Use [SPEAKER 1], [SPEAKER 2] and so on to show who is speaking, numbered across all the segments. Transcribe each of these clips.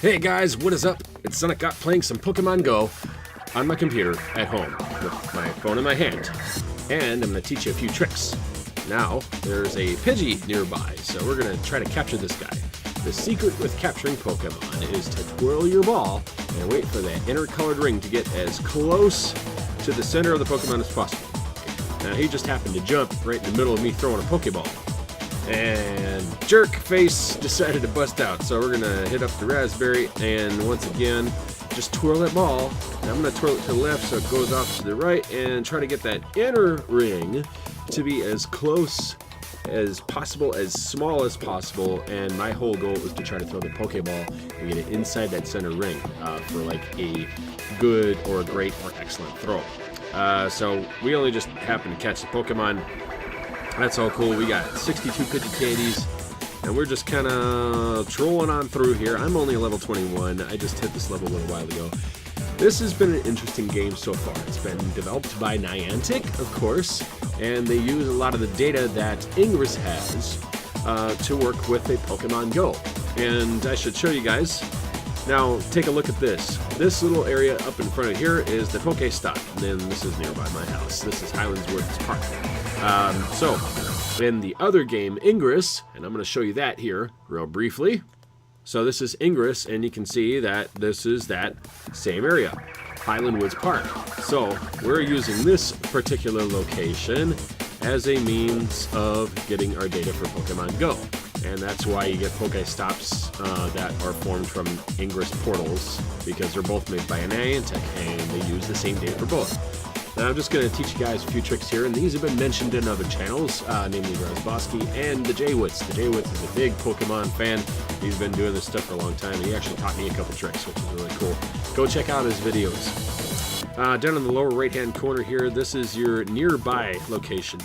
[SPEAKER 1] Hey guys, what is up? It's Sonicgott playing some Pokemon Go on my computer at home with my phone in my hand. And I'm going to teach you a few tricks. Now, there's a Pidgey nearby, so we're going to try to capture this guy. The secret with capturing Pokemon is to twirl your ball and wait for that inner colored ring to get as close to the center of the Pokemon as possible. Now, he just happened to jump right in the middle of me throwing a Pokeball. And jerk face decided to bust out, so we're gonna hit up the raspberry and once again just twirl that ball. And I'm gonna twirl it to the left so it goes off to the right and try to get that inner ring to be as close as possible, as small as possible, and my whole goal is to try to throw the Pokeball and get it inside that center ring for like a good or a great or excellent throw. So we only just happened to catch the Pokemon. That's all cool. We got 62 Pidgey candies, and we're just kind of trolling on through here. I'm only level 21. I just hit this level a little while ago. This has been an interesting game so far. It's been developed by Niantic, of course, and they use a lot of the data that Ingress has to work with a Pokemon Go. And I should show you guys. Now, take a look at this. This little area up in front of here is the Pokestop, and then this is nearby my house. This is Highlands Woods Park. So, in the other game, Ingress, and I'm going to show you that here real briefly. So this is Ingress, and you can see that this is that same area, Highland Woods Park. So, we're using this particular location as a means of getting our data for Pokemon Go. And that's why you get Pokestops that are formed from Ingress portals, because they're both made by Niantic, and they use the same data for both. Now I'm just going to teach you guys a few tricks here, and these have been mentioned in other channels, namely Razbosky and the J-Wits. The J-Wits is a big Pokemon fan. He's been doing this stuff for a long time, and he actually taught me a couple tricks, which is really cool. Go check out his videos. Down in the lower right-hand corner here, this is your nearby location.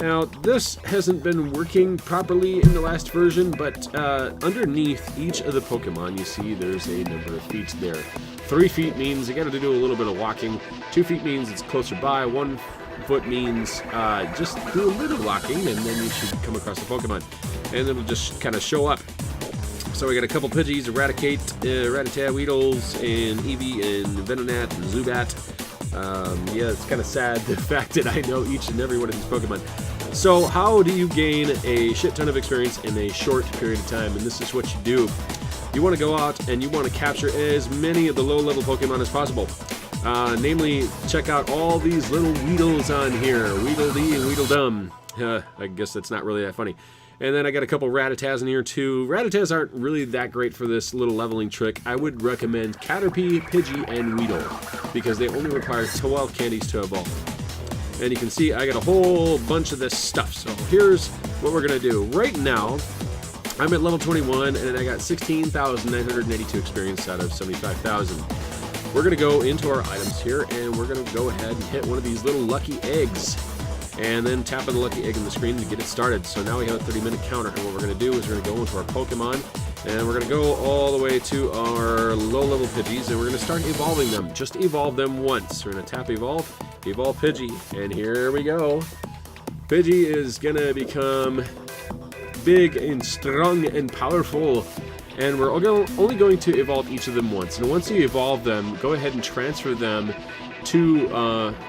[SPEAKER 1] Now, this hasn't been working properly in the last version, but underneath each of the Pokemon, you see there's a number of feet there. 3 feet means you got to do a little bit of walking. 2 feet means it's closer by. 1 foot means just do a little walking, and then you should come across the Pokemon. And it'll just kind of show up. So we got a couple Pidgeys, Eradicate, Rattata, Weedles, and Eevee, and Venonat, and Zubat. Yeah, it's kind of sad, the fact that I know each and every one of these Pokemon. So how do you gain a shit ton of experience in a short period of time? And this is what you do. You want to go out and you want to capture as many of the low-level Pokemon as possible. Namely, check out all these little Weedles on here. Weedledee and Weedledum. I guess that's not really that funny. And then I got a couple Rattatas in here too. Rattatas aren't really that great for this little leveling trick. I would recommend Caterpie, Pidgey, and Weedle, because they only require 12 candies to evolve. And you can see I got a whole bunch of this stuff. So here's what we're going to do. Right now, I'm at level 21, and I got 16,982 experience out of 75,000. We're going to go into our items here, and we're going to go ahead and hit one of these little lucky eggs. And then tap on the lucky egg on the screen to get it started. So now we have a 30-minute counter, and what we're going to do is we're going to go into our Pokemon, and we're going to go all the way to our low-level Pidgeys, and we're going to start evolving them. Just evolve them once. We're going to tap Evolve, Evolve Pidgey, and here we go. Pidgey is going to become big and strong and powerful, and we're only going to evolve each of them once. And once you evolve them, go ahead and transfer them to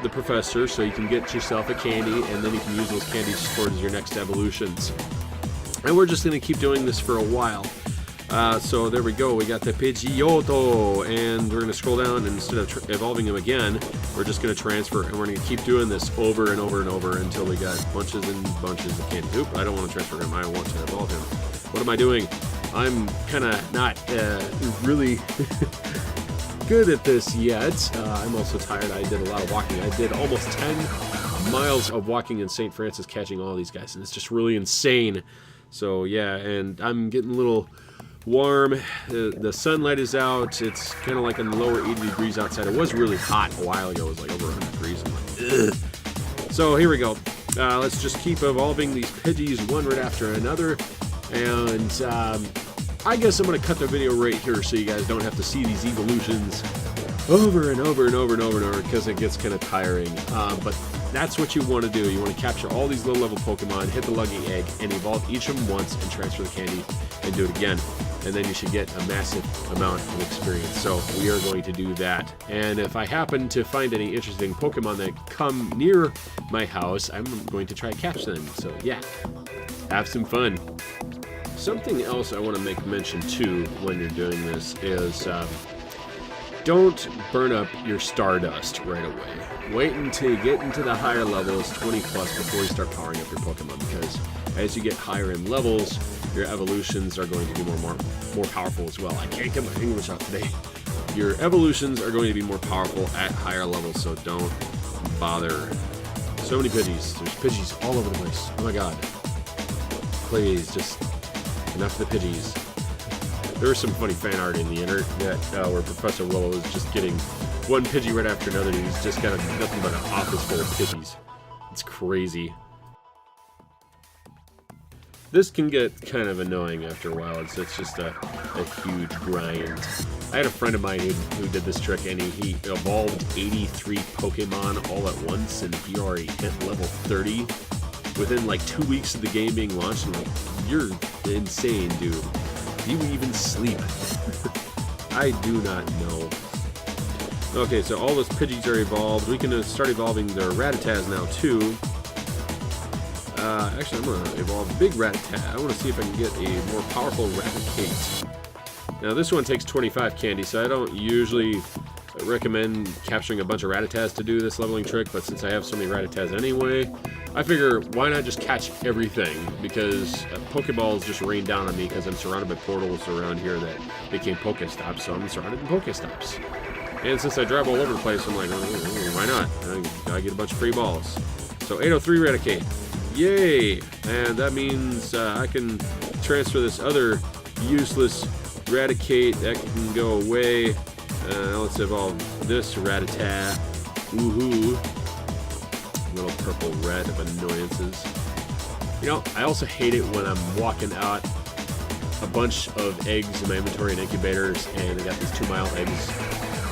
[SPEAKER 1] the professor so you can get yourself a candy, and then you can use those candies towards your next evolutions. And we're just going to keep doing this for a while. So there we go, we got the Pidgeotto, and we're going to scroll down, and instead of evolving him again, we're just going to transfer, and we're going to keep doing this over and over and over until we got bunches and bunches of candies. Oop, I don't want to transfer him, I want to evolve him. What am I doing? I'm kind of not really good at this yet. I'm also tired. I did a lot of walking. I did almost 10 miles of walking in St. Francis catching all these guys, and it's just really insane. So yeah, and I'm getting a little warm. The sunlight is out. It's kind of like in the lower 80 degrees outside. It was really hot a while ago. It was like over 100 degrees. I'm like, ugh. So here we go. Let's just keep evolving these Pidgeys one right after another. And I guess I'm going to cut the video right here so you guys don't have to see these evolutions over and over and over and over and over, because it gets kind of tiring. But that's what you want to do. You want to capture all these low-level Pokemon, hit the lucky egg, and evolve each of them once and transfer the candy and do it again. and then you should get a massive amount of experience. So we are going to do that. And if I happen to find any interesting Pokemon that come near my house, I'm going to try to catch them. So yeah, have some fun. Something else I want to make mention too when you're doing this is don't burn up your Stardust right away. Wait until you get into the higher levels, 20 plus, before you start powering up your Pokemon, because as you get higher in levels, your evolutions are going to be more powerful as well. I can't get my English out today. Your evolutions are going to be more powerful at higher levels, so don't bother. So many Pidgeys. There's Pidgeys all over the place. Oh my god. Please, just enough of the Pidgeys. There was some funny fan art in the internet where Professor Willow was just getting one Pidgey right after another, and he's just got nothing but an office full of Pidgeys. It's crazy. This can get kind of annoying after a while. It's just a huge grind. I had a friend of mine who did this trick, and he evolved 83 Pokemon all at once, and he already hit level 30 within like 2 weeks of the game being launched. I'm like, you're insane, dude. Do you even sleep? I do not know. Okay, so all those Pidgeys are evolved. We can start evolving the Rattatas now too. Actually, I'm going to evolve Big Rattata. I want to see if I can get a more powerful Raticate. Now, this one takes 25 candy, so I don't usually recommend capturing a bunch of Rattatas to do this leveling trick, but since I have so many Rattatas anyway, I figure why not just catch everything, because Pokeballs just rain down on me because I'm surrounded by portals around here that became Pokestops, so I'm surrounded in Pokestops. And since I drive all over the place, I'm like, why not? I gotta get a bunch of free balls. So 803 Raticate. Yay! And that means I can transfer this other useless Raticate. That can go away. Let's evolve this Rattata. Woohoo! Little purple red of annoyances. You know, I also hate it when I'm walking out a bunch of eggs in my inventory and incubators, and I got these 2 mile eggs,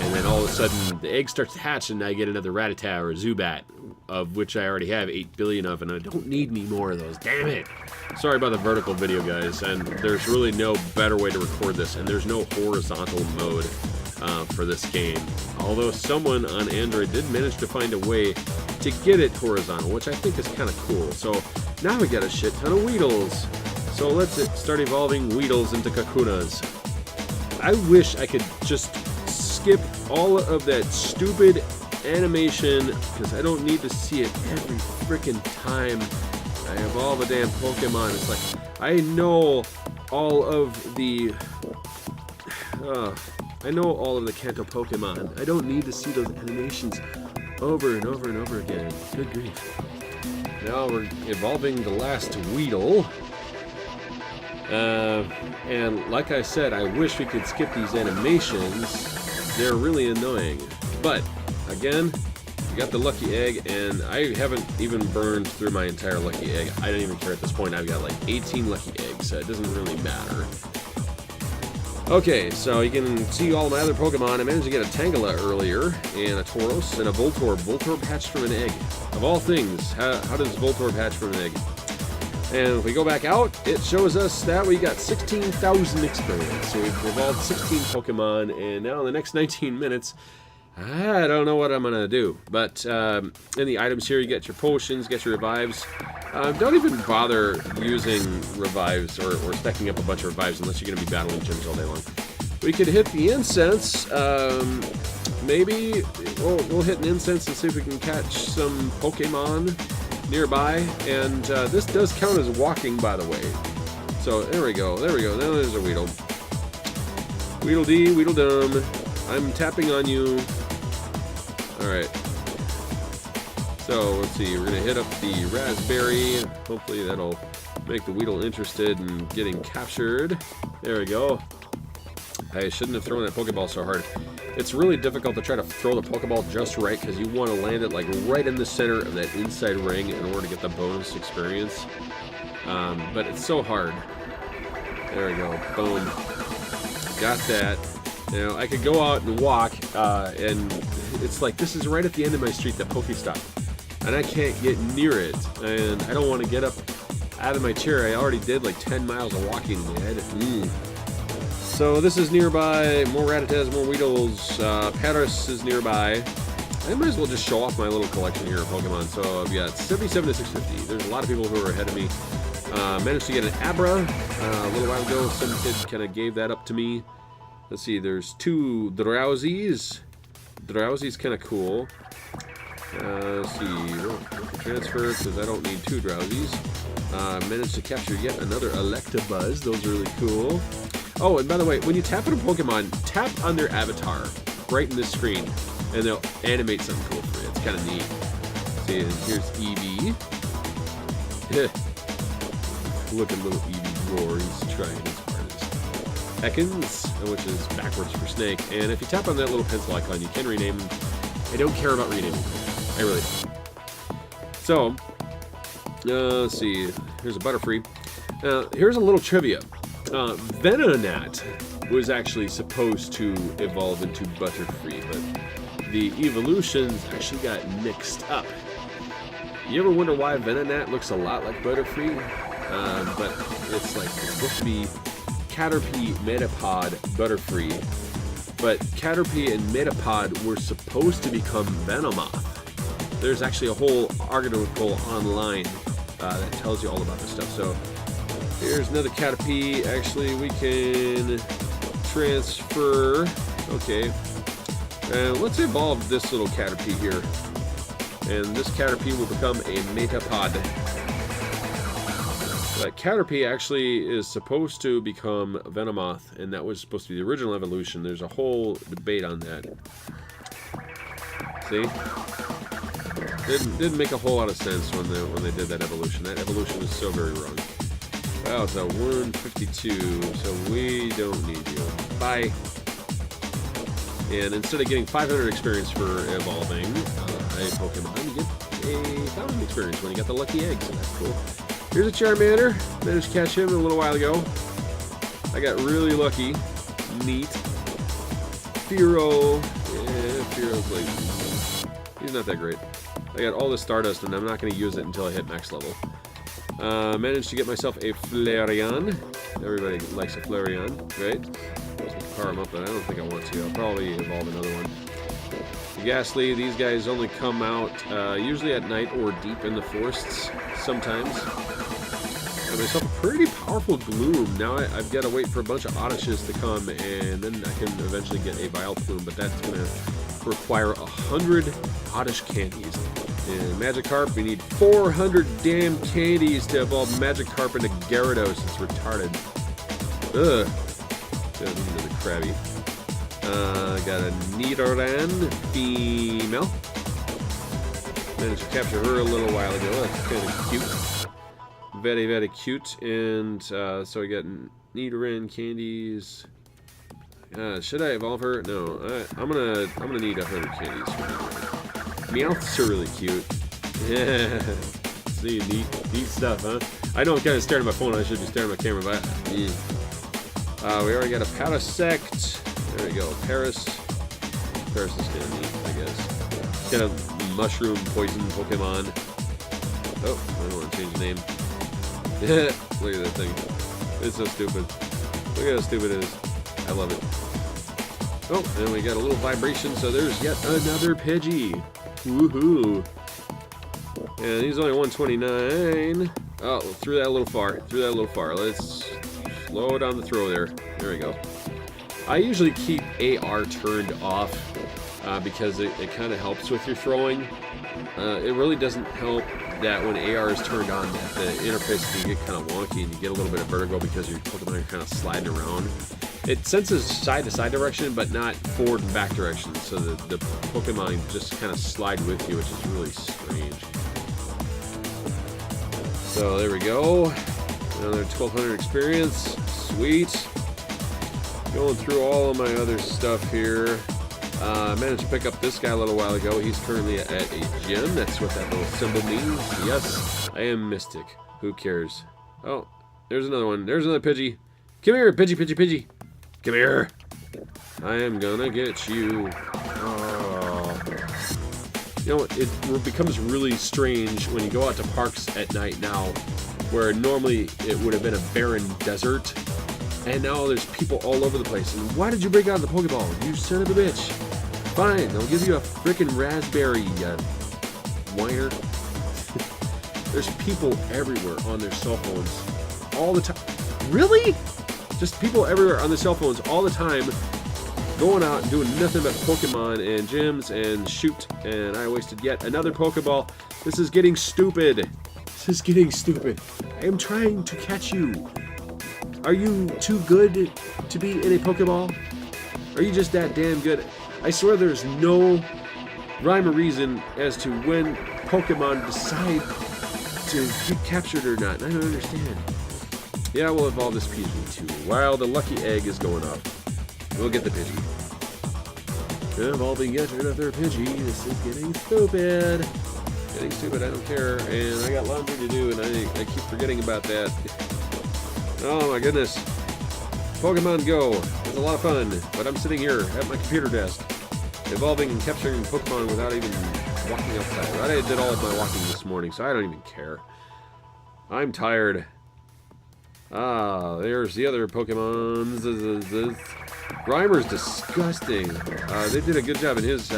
[SPEAKER 1] and then all of a sudden the egg starts to hatch, and I get another Rattata or Zubat, of which I already have 8 billion of, and I don't need any more of those. Damn it! Sorry about the vertical video, guys, and there's really no better way to record this, and there's no horizontal mode for this game. Although someone on Android did manage to find a way to get it horizontal, which I think is kind of cool. So now we got a shit ton of Weedles. So let's start evolving Weedles into Kakunas. I wish I could just skip all of that stupid animation, because I don't need to see it every freaking time I evolve a damn Pokemon. It's like, I know all of the Kanto Pokemon. I don't need to see those animations over and over and over again. Good grief. Now we're evolving the last Weedle. And like I said, I wish we could skip these animations. They're really annoying. But, again, we got the lucky egg, and I haven't even burned through my entire lucky egg. I don't even care at this point. I've got like 18 lucky eggs, so it doesn't really matter. Okay, so you can see all my other Pokemon. I managed to get a Tangela earlier, and a Tauros, and a Voltorb. Voltorb hatched from an egg. Of all things, how does Voltorb hatch from an egg? And if we go back out, it shows us that we got 16,000 experience. So we've evolved 16 Pokemon, and now in the next 19 minutes, I don't know what I'm going to do. But in the items here, you get your potions, get your revives. Don't even bother using revives or stacking up a bunch of revives unless you're going to be battling gyms all day long. We could hit the incense. Maybe we'll hit an incense and see if we can catch some Pokemon nearby. And this does count as walking, by the way. So there we go. There we go. Now there's a Weedle. Weedle-dee, Weedle-dum. I'm tapping on you. Alright. So, let's see. We're going to hit up the Raspberry. Hopefully that'll make the Weedle interested in getting captured. There we go. I shouldn't have thrown that Pokeball so hard. It's really difficult to try to throw the Pokeball just right, because you want to land it like right in the center of that inside ring in order to get the bonus experience. But it's so hard. There we go. Boom. Got that. You know, I could go out and walk, and it's like, this is right at the end of my street, the Pokestop. And I can't get near it, and I don't want to get up out of my chair. I already did like 10 miles of walking in my head. So this is nearby. More Rattatas, more Weedles. Paris is nearby. I might as well just show off my little collection here of Pokemon. So I've got 77 to 650. There's a lot of people who are ahead of me. Managed to get an Abra a little while ago. Some kid kind of gave that up to me. Let's see, there's 2 Drowsies. Drowsy's kind of cool. Let's see, transfer, because I don't need 2 Drowsies. Managed to capture yet another Electabuzz. Those are really cool. Oh, and by the way, when you tap on a Pokemon, tap on their avatar right in the screen, and they'll animate something cool for you. It's kind of neat. See, and here's Eevee. Look at little Eevee roar. He's trying his hardest. Ekans, which is backwards for snake. And if you tap on that little pencil icon, you can rename them. I don't care about renaming them. I really don't. So, let's see. Here's a Butterfree. Here's a little trivia. Venonat was actually supposed to evolve into Butterfree, but the evolutions actually got mixed up. You ever wonder why Venonat looks a lot like Butterfree? But it's supposed to be Caterpie, Metapod, Butterfree. But Caterpie and Metapod were supposed to become Venomoth. There's actually a whole article online that tells you all about this stuff. So here's another Caterpie. Actually, we can transfer. Okay. Let's evolve this little Caterpie here. And this Caterpie will become a Metapod. But Caterpie actually is supposed to become Venomoth, and that was supposed to be the original evolution. There's a whole debate on that. See? Didn't make a whole lot of sense when they did that evolution. That evolution was so very wrong. Wow, it's a 152, so we don't need you. Bye. And instead of getting 500 experience for evolving a Pokemon, you get 1,000 experience when you got the lucky egg, so that's cool. Here's a Charmander. Managed to catch him a little while ago. I got really lucky. Neat. Fearow. Yeah, Fearow's he's not that great. I got all this Stardust, and I'm not going to use it until I hit max level. Managed to get myself a Flareon. Everybody likes a Flareon, right? Power him up, but I don't think I want to. I'll probably evolve another one. The Ghastly, these guys only come out usually at night or deep in the forests sometimes. Got myself a pretty powerful Gloom. Now I've got to wait for a bunch of Odyshes to come, and then I can eventually get a Vileplume, but that's going to require 100 Oddish candies. And Magikarp, we need 400 damn candies to evolve Magikarp into Gyarados. It's retarded. Ugh. Another Krabby. Got a Nidoran female. Managed to capture her a little while ago. That's kind of cute. Very, very cute. And so I got Nidoran candies. Should I evolve her? No. I'm gonna need 100 candies for Nidoran. Meowths are really cute. Yeah. See, neat stuff, huh? I know I'm kind of staring at my phone. I should be staring at my camera, but yeah. We already got a Parasect. There we go. Paris is kind of neat, I guess. Kind of mushroom poison Pokemon. Oh, I don't want to change the name. Look at that thing. It's so stupid. Look at how stupid it is. I love it. Oh, and we got a little vibration, so there's yet another Pidgey. Woohoo. And he's only 129. Oh, threw that a little far. Let's slow down the throw there. There we go. I usually keep AR turned off because it kind of helps with your throwing. It really doesn't help that when AR is turned on that the interface can get kind of wonky and you get a little bit of vertigo because your Pokemon are kind of sliding around. It senses side-to-side direction, but not forward and back direction, so the Pokemon just kind of slide with you, which is really strange. So there we go. Another 1,200 experience. Sweet. Going through all of my other stuff here. Managed to pick up this guy a little while ago. He's currently at a gym. That's what that little symbol means. Yes, I am Mystic. Who cares? Oh, there's another one. There's another Pidgey. Come here, Pidgey. Come here. I am gonna get you. Oh. You know, it becomes really strange when you go out to parks at night now, where normally it would have been a barren desert. And now there's people all over the place. And why did you break out of the Pokeball? You son of a bitch. Fine, I'll give you a freaking raspberry, whiner. There's people everywhere on their cell phones all the time. Really? Just people everywhere on their cell phones all the time, going out and doing nothing but Pokemon and gyms and shoot. And I wasted yet another Pokeball. This is getting stupid. This is getting stupid. I am trying to catch you. Are you too good to be in a Pokeball? Are you just that damn good? I swear there's no rhyme or reason as to when Pokemon decide to get captured or not. I don't understand. Yeah, we'll evolve this Pidgey too. While the lucky egg is going up, we'll get the Pidgey. Evolving yet another Pidgey. This is getting stupid. Getting stupid, I don't care. And I got laundry to do, and I keep forgetting about that. Oh my goodness. Pokemon Go is a lot of fun, but I'm sitting here at my computer desk, evolving and capturing Pokemon without even walking outside. I did all of my walking this morning, so I don't even care. I'm tired. Ah, there's the other Pokemon. Grimer's disgusting. They did a good job in his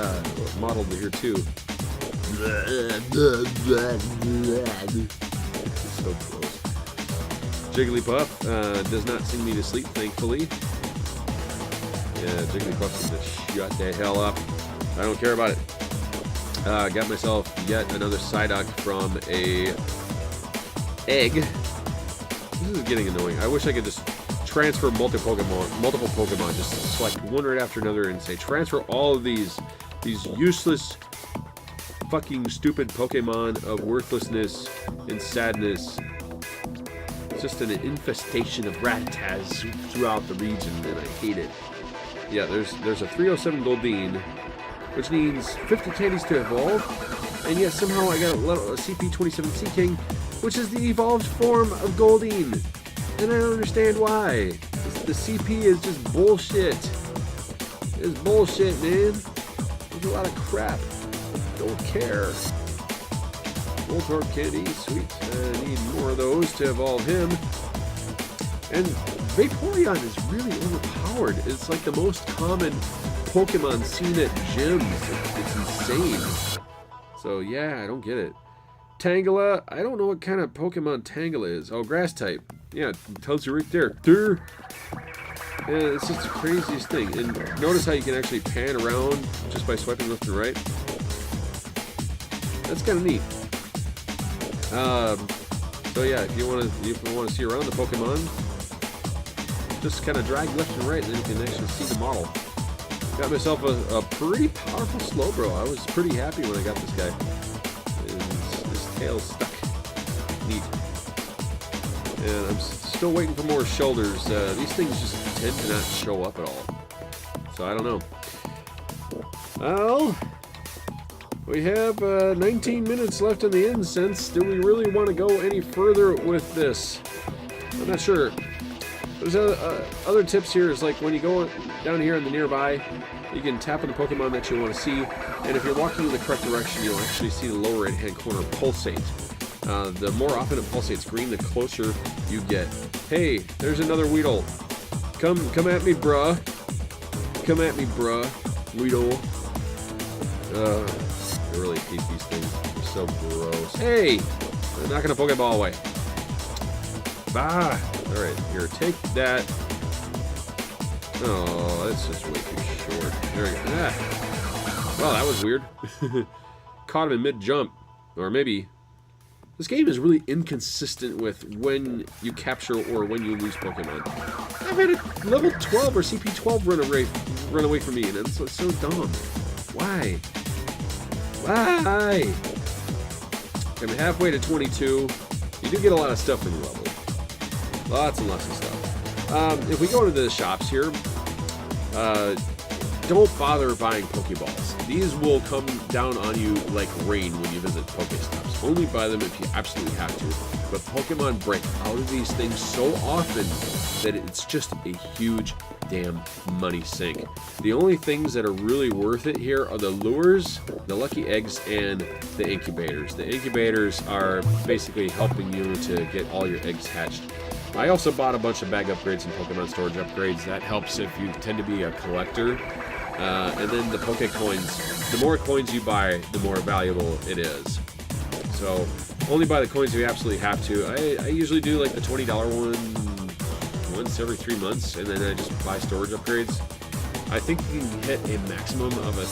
[SPEAKER 1] model here too. It's so gross. Jigglypuff does not sing me to sleep, thankfully. Yeah, Jigglypuff can just shut the hell up. I don't care about it. Got myself yet another Psyduck from a egg. This is getting annoying. I wish I could just transfer multiple Pokemon, just select one right after another and say transfer all of these useless, fucking stupid Pokemon of worthlessness and sadness. It's just an infestation of Rattatas throughout the region, and I hate it. Yeah, there's a 307 Goldeen, which needs 50 candies to evolve, and yet somehow I got a CP27 Seaking, which is the evolved form of Goldeen, and I don't understand why. The CP is just bullshit. It's bullshit, man. There's a lot of crap. Don't care. Voltorb candy, sweet. I need more of those to evolve him. And Vaporeon is really overpowered. It's like the most common Pokemon seen at gyms. It's insane. So yeah, I don't get it. Tangela, I don't know what kind of Pokemon Tangela is. Oh, grass type. Yeah, it tells you right there. Yeah, it's just the craziest thing. And notice how you can actually pan around just by swiping left and right. That's kind of neat. So yeah, if you want to see around the Pokemon, just kind of drag left and right, and then you can actually see the model. Got myself a pretty powerful Slowbro. I was pretty happy when I got this guy. His tail's stuck. Neat. And I'm still waiting for more shoulders. These things just tend to not show up at all. So I don't know. Well, we have 19 minutes left in the incense. Do we really want to go any further with this? I'm not sure. There's other tips here is like when you go down here in the nearby, you can tap on the Pokemon that you want to see, and if you're walking in the correct direction, you'll actually see the lower right hand corner pulsate. The more often it pulsates green, the closer you get. Hey, there's another Weedle. Come at me, bruh. Come at me, bruh. Weedle. I really hate these things. They're so gross. Hey! They're knocking a Pokeball away. Bah! Alright, here, take that. Oh, that's just way too short. There we go. Ah. Well, that was weird. Caught him in mid-jump. Or maybe... This game is really inconsistent with when you capture or when you lose Pokemon. I've had a level 12 or CP12 run away from me, and it's so dumb. Why? Why? I'm halfway to 22. You do get a lot of stuff when you level. Lots and lots of stuff. If we go into the shops here, don't bother buying Pokeballs. These will come down on you like rain when you visit Pokestops. Only buy them if you absolutely have to. But Pokemon break out of these things so often that it's just a huge damn money sink. The only things that are really worth it here are the lures, the lucky eggs, and the incubators. The incubators are basically helping you to get all your eggs hatched. I also bought a bunch of bag upgrades and Pokemon storage upgrades. That helps if you tend to be a collector. And then the Poke Coins, the more coins you buy, the more valuable it is. So only buy the coins if you absolutely have to. I usually do like the $20 one once every 3 months, and then I just buy storage upgrades. I think you can hit a maximum of a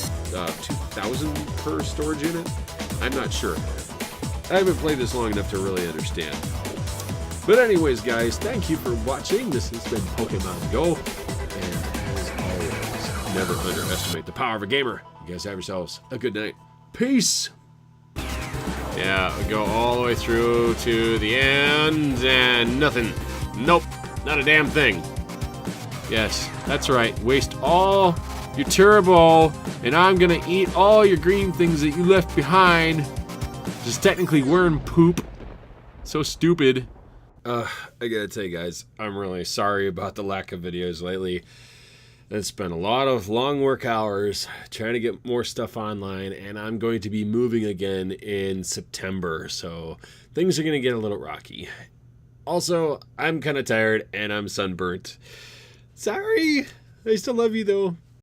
[SPEAKER 1] 2,000 per storage unit. I'm not sure. I haven't played this long enough to really understand. But anyways, guys, thank you for watching. This has been Pokemon Go. And as always, never underestimate the power of a gamer. You guys have yourselves a good night. Peace! Yeah, we go all the way through to the end, and nothing. Nope, not a damn thing. Yes, that's right. Waste all your turbo, and I'm gonna eat all your green things that you left behind. Which is technically worm poop. So stupid. I gotta tell you guys, I'm really sorry about the lack of videos lately. It's been a lot of long work hours trying to get more stuff online, and I'm going to be moving again in September, so things are going to get a little rocky. Also, I'm kind of tired and I'm sunburnt. Sorry. I still love you though.